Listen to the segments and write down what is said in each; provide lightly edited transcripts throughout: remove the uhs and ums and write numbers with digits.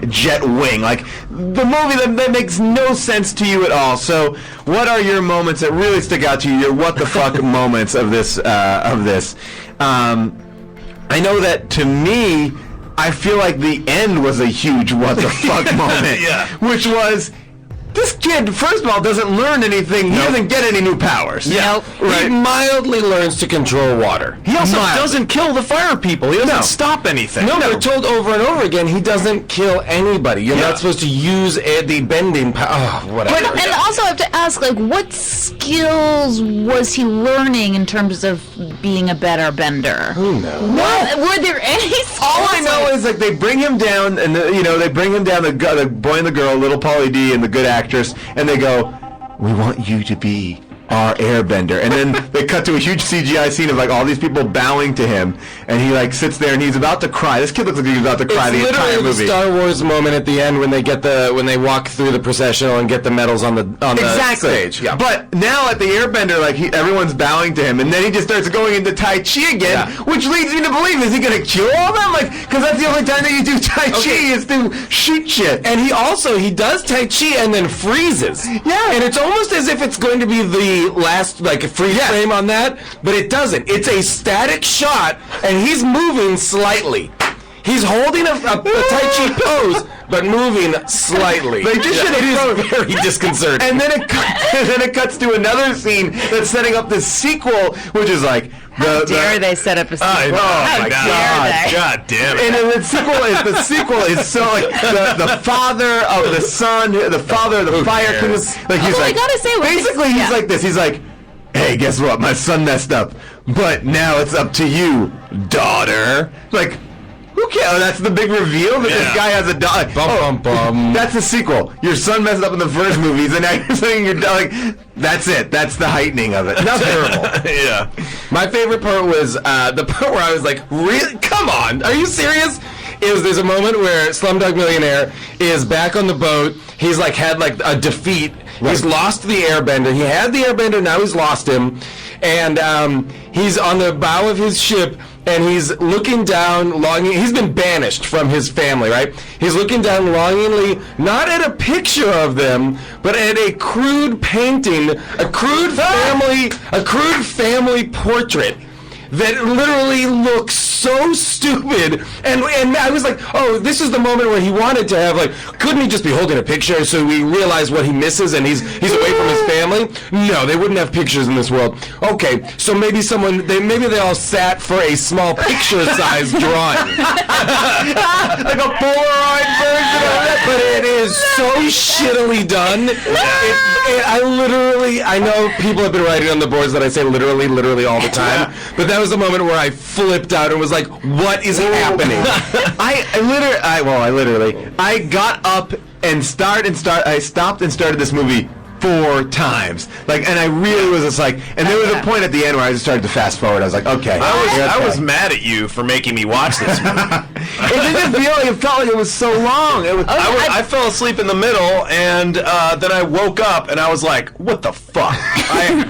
jet wing. Like, the movie that makes no sense to you at all. So, what are your moments that really stick out to you? Your what the fuck moments of this? I know that to me, I feel like the end was a huge what the fuck moment. Yeah. Which was, this kid, first of all, doesn't learn anything. He doesn't get any new powers. Yeah. Right. He mildly learns to control water. He also doesn't kill the fire people. He doesn't stop anything. No, we're told over and over again he doesn't kill anybody. You're not supposed to use the bending power. Oh, whatever. But, and also I have to ask, like, what skills was he learning in terms of being a better bender? Who knows? Were there any skills? All I know is, like, they bring him down, and they bring him down, the boy and the girl, little Pauly D and the good actress, and they go, we want you to be our airbender. And then they cut to a huge CGI scene of, like, all these people bowing to him, and he, like, sits there and he's about to cry. This kid looks like he's about to cry the entire movie. It's literally the Star Wars moment at the end when they walk through the processional and get the medals on the stage. Yeah. But now at the airbender, like, everyone's bowing to him, and then he just starts going into Tai Chi again, which leads me to believe, is he going to kill all of them? Like, because that's the only time that you do Tai Chi is to shoot shit. And he does Tai Chi and then freezes. Yeah. And it's almost as if it's going to be the last, like, freeze frame on that, but it doesn't. It's a static shot, and he's moving slightly. He's holding a Tai Chi pose, but moving slightly. They just should have It is very disconcerting. And then it cuts to another scene that's setting up this sequel, which is like, How dare they set up a sequel? How dare they? God damn it. And then the sequel is so, like, the father of the son, the father of the fire king. Like, he's I gotta say, basically he's like this. He's like, hey, guess what? My son messed up, but now it's up to you, daughter. Like, who cares? Oh, that's the big reveal that this guy has a daughter. That's the sequel. Your son messed up in the first movies, and now you're saying your daughter. Like, that's it. That's the heightening of it. That's terrible. Yeah. My favorite part was the part where I was like, really? Come on. Are you serious? There's a moment where Slumdog Millionaire is back on the boat. He's like had like a defeat. Right. He's lost the airbender. He had the airbender, now he's lost him. And he's on the bow of his ship, and he's looking down longing. He's been banished from his family, right? He's looking down longingly, not at a picture of them, but at a crude painting, a crude family portrait that literally looks so stupid. And I was like, oh, this is the moment where he wanted to have, like, couldn't he just be holding a picture so we realize what he misses and he's away from his family? No, they wouldn't have pictures in this world. Okay, so maybe they all sat for a small picture-sized drawing. Like a Polaroid version of it. But it is so shittily done. I know people have been writing on the boards that I say literally all the time, but that was the moment where I flipped out and was like, what is happening? I got up and I stopped and started this movie 4 times. Like, and I really was just like, and there was a point at the end where I just started to fast forward. I was like, okay. I was mad at you for making me watch this movie. It felt like it was so long. I fell asleep in the middle, and then I woke up, and I was like, what the fuck?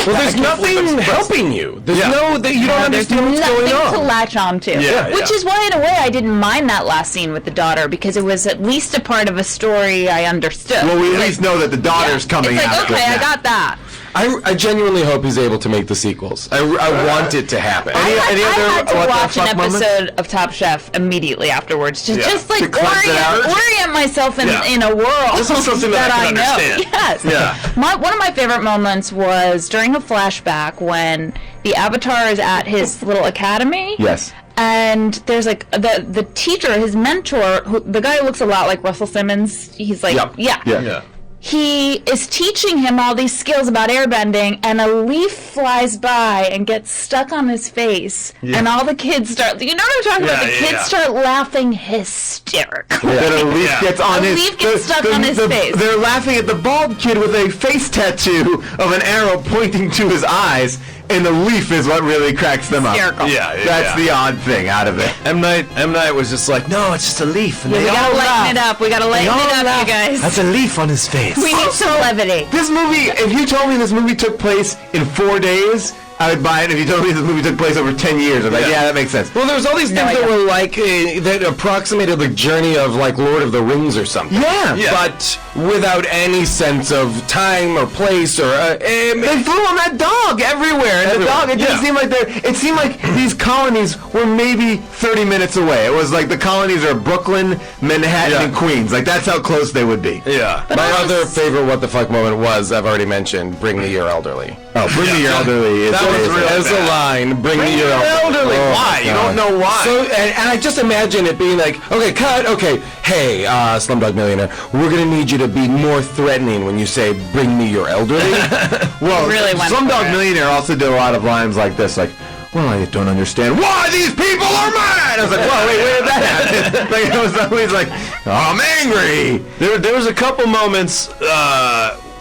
There's nothing helping you. You don't understand what's going on. There's nothing to latch on to. Which is why, in a way, I didn't mind that last scene with the daughter, because it was at least a part of a story I understood. Well, we at least know that the daughter's coming out. Okay, I got that. I genuinely hope he's able to make the sequels. I want it to happen. I had to watch an episode of Top Chef immediately afterwards, just like orient myself in a world this is something that I know. Yes. Yeah. One of my favorite moments was during a flashback when the Avatar is at his little academy. Yes. And there's like the teacher, his mentor, the guy who looks a lot like Russell Simmons. He's like, yeah. He is teaching him all these skills about airbending, and a leaf flies by and gets stuck on his face, and all the kids start, you know what I'm talking about? The kids start laughing hysterically. That a leaf gets on his face. A leaf gets stuck on his face. They're laughing at the bald kid with a face tattoo of an arrow pointing to his eyes, and the leaf is what really cracks them up. That's the odd thing out of it. M. Night was just like, no, it's just a leaf. And we gotta lighten it up. We gotta lighten it up, you guys. That's a leaf on his face. We need some levity. This movie, if you told me this movie took place in 4 days, I would buy it. If you told me this movie took place over 10 years, I'm like, yeah, that makes sense. Well, there's all these things that were like that approximated the journey of like Lord of the Rings or something. Yeah. But without any sense of time or place or they flew on that dog everywhere, and the dog. It didn't seem like it seemed like these colonies were maybe 30 minutes away. It was like the colonies are Brooklyn, Manhattan, and Queens. Like that's how close they would be. Yeah. My other favorite what the fuck moment was, I've already mentioned, bring me your elderly. Oh, bring me your elderly. That was real. As a line, bring me your elderly. Oh, why? You don't know why. So, and I just imagine it being like, okay, cut, okay, hey, Slumdog Millionaire, we're gonna need you to be more threatening when you say, bring me your elderly. Well, really Slumdog Millionaire also did a lot of lines like this, like, well, I don't understand why these people are mad. I was like, whoa, wait, where did that happen? Like, it was always like, oh, I'm angry. There was a couple moments.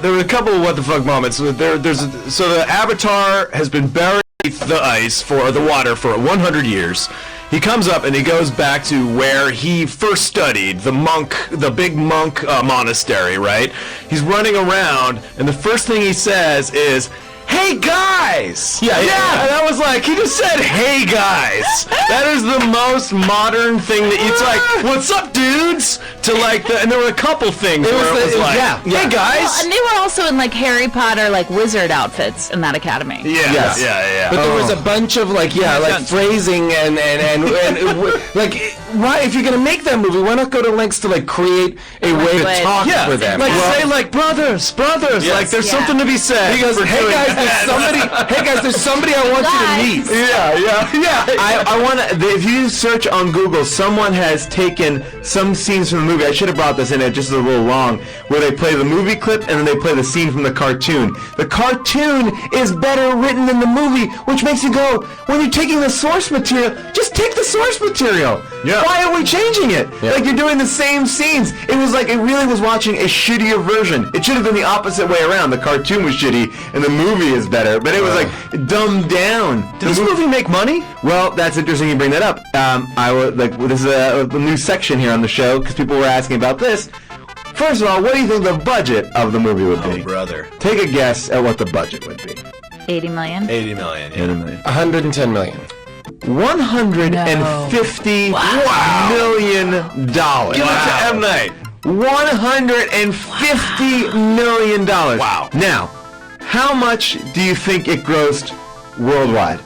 There were a couple of what the fuck moments. So the Avatar has been buried beneath the ice for the water for 100 years. He comes up and he goes back to where he first studied, the big monk monastery, right? He's running around, and the first thing he says is, "Hey guys!" Yeah. And I was like, he just said, "Hey guys." That is the most modern thing that it's like, "What's up, dudes?" To like, and there were a couple things where it was like, "Hey guys." Well, and they were also in like Harry Potter, like wizard outfits in that academy. Yeah. But there was a bunch of like phrasing and like why if you're gonna make that movie, why not go to lengths to like create a way to talk for them? Like say like brothers. Yes. Like there's something to be said. He goes, "Hey guys, there's somebody I want you to meet." Yeah. I want to. If you search on Google, someone has taken some scenes from the movie. I should have brought this in. It just is a little long. Where they play the movie clip and then they play the scene from the cartoon. The cartoon is better written than the movie, which makes you go, when you're taking the source material, just take the source material. Yeah. Why are we changing it? Yeah. Like you're doing the same scenes. It was like it really was watching a shittier version. It should have been the opposite way around. The cartoon was shitty and the movie is better, but it was like dumbed down. Did this movie make money? Well, that's interesting you bring that up. I would like this is a new section here on the show because people were asking about this. First of all, what do you think the budget of the movie would be? Oh, brother. Take a guess at what the budget would be. 80 million. 80 million. Yeah. 80 million. 110 million. $150 million. Give it to M. Night. $150 million. Wow. Now, how much do you think it grossed worldwide?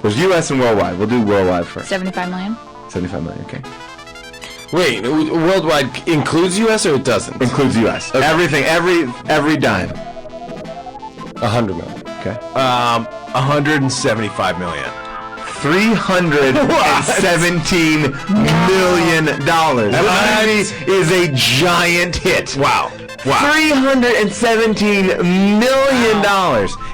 There's U.S. and worldwide. We'll do worldwide first. 75 million. 75 million, okay. Wait, worldwide includes U.S. or it doesn't? Includes U.S. Okay. Everything, every dime. 100 million. Okay. 175 million. $317 million. That movie is a giant hit. Wow. $317 million.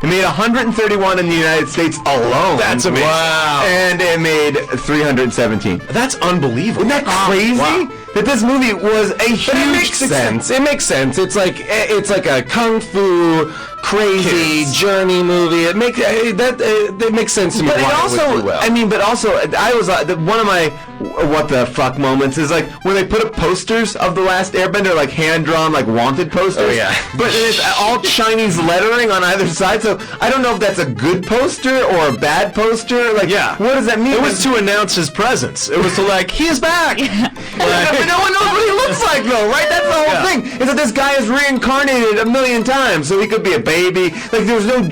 It made 131 in the United States alone. That's amazing. Wow. And it made 317. That's unbelievable. Isn't that crazy? Wow. That this movie was a huge success. It makes sense. It's like a kung fu crazy journey movie. It makes sense to me. But it why also, it would do well. I mean, but also, I was one of my what the fuck moments is like when they put up posters of The Last Airbender, like hand drawn, like wanted posters. Oh yeah. But it's all Chinese lettering on either side, so I don't know if that's a good poster or a bad poster. Like, what does that mean? It was to announce his presence. It was to like, he is back. But no one knows what he looks like, though, right? That's the whole thing. Is that this guy is reincarnated a million times, so he could be a baby. Like, there's no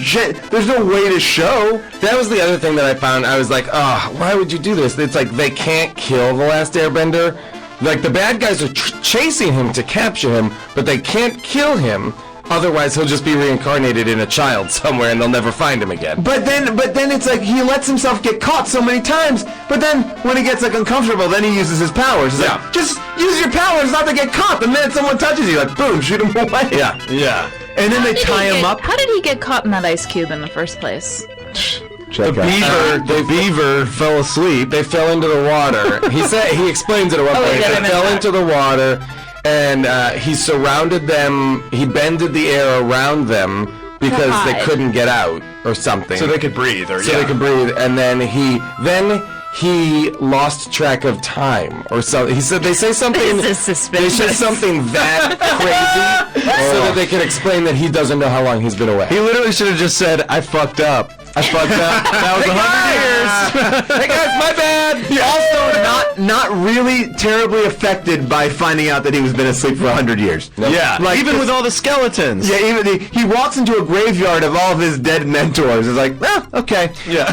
way to show. That was the other thing that I found. I was like, why would you do this? It's like they can't kill the Last Airbender. Like the bad guys are chasing him to capture him, but they can't kill him. Otherwise, he'll just be reincarnated in a child somewhere, and they'll never find him again. But then it's like he lets himself get caught so many times. But then when he gets like uncomfortable, then he uses his powers. It's like, just use your powers not to get caught. The minute someone touches you, like boom, shoot him away. Yeah. And then they tie him up. How did he get caught in that ice cube in the first place? The beaver fell asleep. They fell into the water. He explains it at one point. They fell into the water. And he surrounded them. He bended the air around them because they couldn't get out or something. So they could breathe. They could breathe. And then he lost track of time or something. He said they say something. This is They suspicious. say something that crazy so that they can explain that he doesn't know how long he's been away. He literally should have just said, "I fucked up. I fucked up. That was 100 years." Hey guys, my bad. Also, not really terribly affected by finding out that he was been asleep for 100 years. Yeah, Like even this- with all the skeletons. Yeah, even he walks into a graveyard of all of his dead mentors. It's like, okay. Yeah.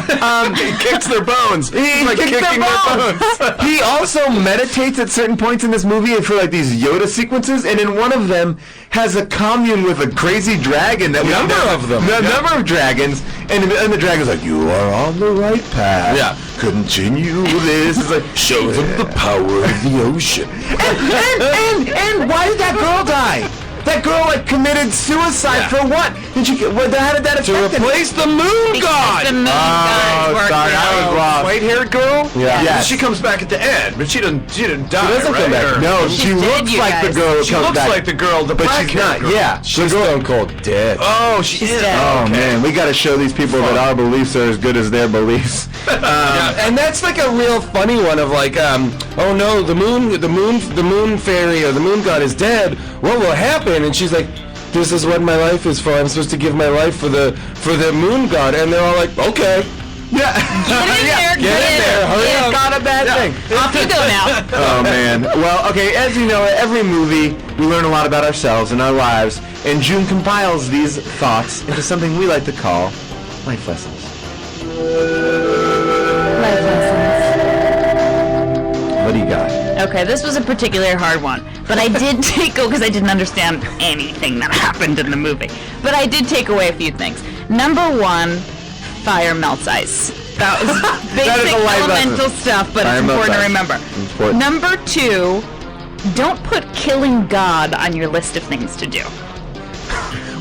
He kicks their bones. He like kicks kicking their their bones. He also meditates at certain points in this movie for like these Yoda sequences, and in one of them has a commune with a crazy dragon that Number of them. The number of dragons, and the dragon's like, "You are on the right path. Yeah. Continue this." It's like, Show them the power of the ocean. and why did that girl die? That girl like committed suicide for what? Did she? How did that affect To him? replace the moon Because god. the moon gods were sorry, I was killed. wrong. White-haired girl. Yeah. Yes. She comes back at the end, but she didn't die. doesn't right? come back. Or- No, She's she dead, looks you like the guys. girl who She comes looks back, like the girl, the but black she's not. girl. Yeah, She's stone cold dead. Oh, she is. dead. Oh Okay. man, we got to show these people that our beliefs are as good as their beliefs. And that's like a real funny one of like, oh no, the moon fairy or the moon god is dead. What will happen? And she's like, this is what my life is for. I'm supposed to give my life for the moon god. And they're all like, okay. Yeah, Get in there, hurry get up. not a bad thing. Off you go now. Oh man. Well, okay. As you know, every movie we learn a lot about ourselves and our lives, and June compiles these thoughts into something we like to call life lessons. Life lessons. What do you got? Okay, this was a particularly hard one, but I did because I didn't understand anything that happened in the movie. But I did take away a few things. Number one, fire melts ice. That was That is basic a life elemental lesson. stuff, but Fire it's melts important to ice. remember. Important. Number two, don't put killing God on your list of things to do.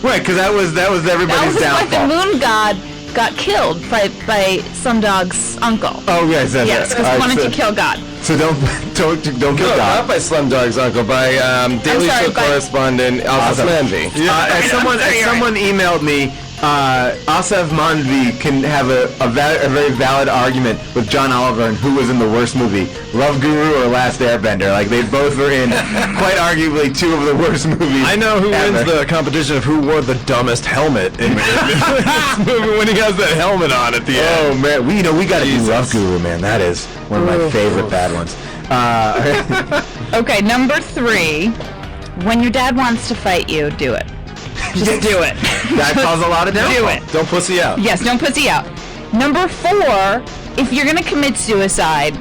Right, because that was That everybody's was why the downfall. moon god got killed by some dog's uncle. Oh yes, Yes, because he wanted to kill God. So don't kill No, not God. by Slumdog's uncle, by Daily sorry, Show by- correspondent Alpha Manvi. As someone emailed me, Asaf Manvi can have a very valid argument with John Oliver and who was in the worst movie, Love Guru or Last Airbender. Like they both were in quite arguably two of the worst movies. I know who ever. wins the competition of who wore the dumbest helmet in this movie when he has that helmet on at the end. Oh man, we got to do Love Guru, man. That is one of my favorite bad ones. Okay, number three, when your dad wants to fight you, do it. Just do it. That caused a lot of downfall. Do it. Don't pussy out. Yes, don't pussy out. Number four, if you're gonna commit suicide,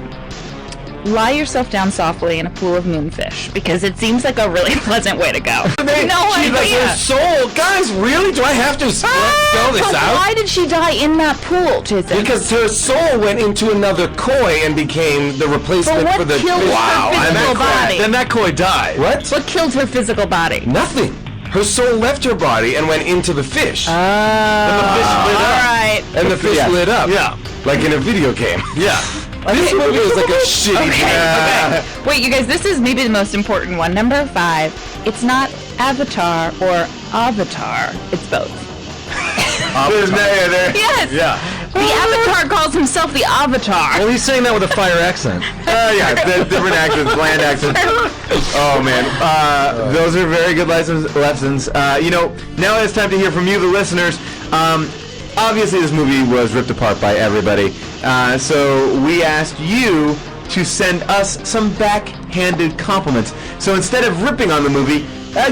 lie yourself down softly in a pool of moonfish because it seems like a really pleasant way to go. No She's like, idea. her soul, guys, really? Do I have to spell this But out? why did she die in that pool, Jason? Because her soul went into another koi and became the replacement But for what the killed fish. her physical body? Then that koi died. What? What killed her physical body? Nothing. Her soul left her body and went into the fish. All right. And the fish lit up. Yeah. Like in a video game. Yeah. This movie is like a shitty Okay. Wait, you guys, this is maybe the most important one. Number five, it's not Avatar or Avatar. It's both. Yes. Yeah. The Avatar calls himself the Avatar. Well, he's saying that with a fire accent. Yeah, different accents, bland accents. Oh man, those are very good lessons. Now it's time to hear from you, the listeners. Obviously, this movie was ripped apart by everybody, so we asked you to send us some backhanded compliments. So instead of ripping on the movie,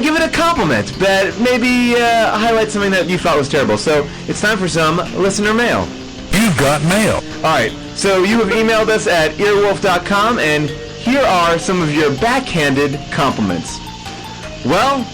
give it a compliment that maybe highlights something that you thought was terrible. So it's time for some listener mail. You've got mail. Alright, so you have emailed us at earwolf.com, and here are some of your backhanded compliments. Well,